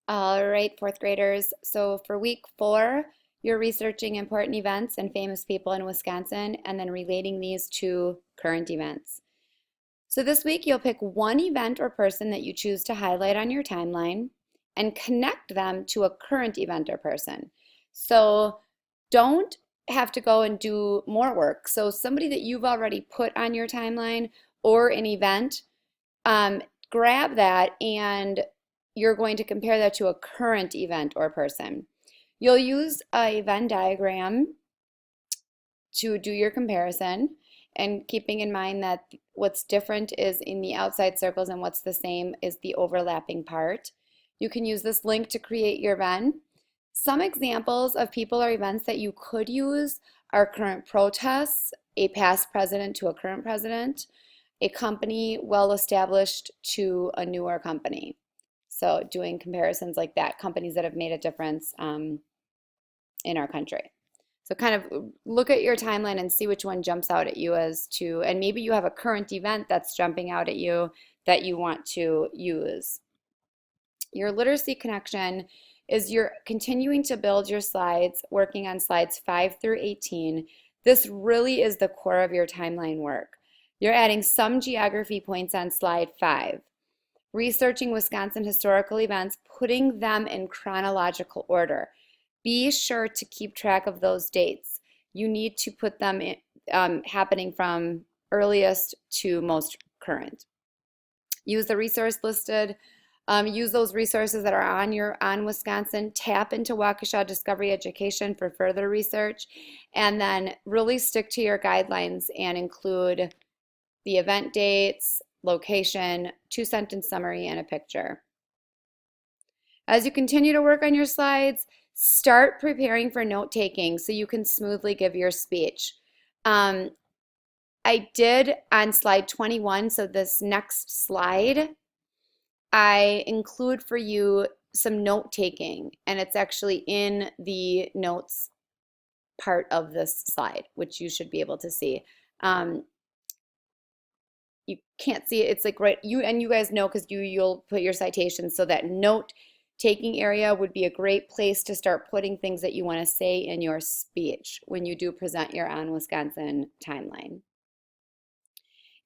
All right, fourth graders. So for week 4, you're researching important events and famous people in Wisconsin and then relating these to current events. So this week, you'll pick one event or person that you choose to highlight on your timeline and connect them to a current event or person. So don't have to go and do more work. So somebody that you've already put on your timeline or an event, um, grab that and you're going to compare that to a current event or person. You'll use a Venn diagram to do your comparison and keeping in mind that what's different is in the outside circles and what's the same is the overlapping part. You can use this link to create your Venn. Some examples of people or events that you could use are current protests, a past president to a current president, a company well established to a newer company. So doing comparisons like that, companies that have made a difference in our country. So kind of look at your timeline and see which one jumps out at you as to, and maybe you have a current event that's jumping out at you that you want to use. Your literacy connection is you're continuing to build your slides, working on slides 5 through 18. This really is the core of your timeline work. You're adding some geography points on slide 5. Researching Wisconsin historical events, putting them in chronological order. Be sure to keep track of those dates. You need to put them in, happening from earliest to most current. Use the resource listed. Use those resources that are on Wisconsin. Tap into Waukesha Discovery Education for further research, and then really stick to your guidelines and include the event dates, location, 2-sentence summary, and a picture. As you continue to work on your slides, start preparing for note-taking so you can smoothly give your speech. I did on slide 21, so this next slide, I include for you some note-taking, and it's actually in the notes part of this slide, which you should be able to see. You can't see it, it's like right, you guys know because you'll put your citations, so that note taking area would be a great place to start putting things that you want to say in your speech when you do present your On Wisconsin timeline.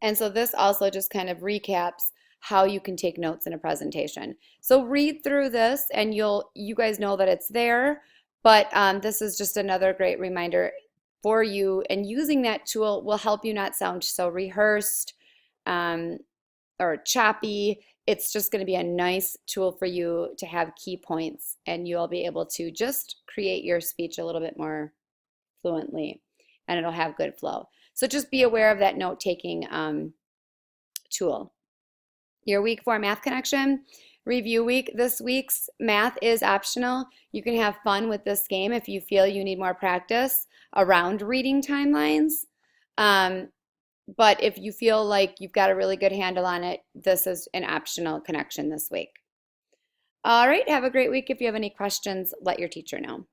And so this also just kind of recaps how you can take notes in a presentation. So read through this and you guys know that it's there, but this is just another great reminder for you, and using that tool will help you not sound so rehearsed or choppy. It's just going to be a nice tool for you to have key points, and you'll be able to just create your speech a little bit more fluently, and it'll have good flow. So just be aware of that note-taking tool. Your week 4 math connection review week. This week's math is optional. You can have fun with this game if you feel you need more practice around reading timelines. But if you feel like you've got a really good handle on it, this is an optional connection this week. All right, have a great week. If you have any questions, let your teacher know.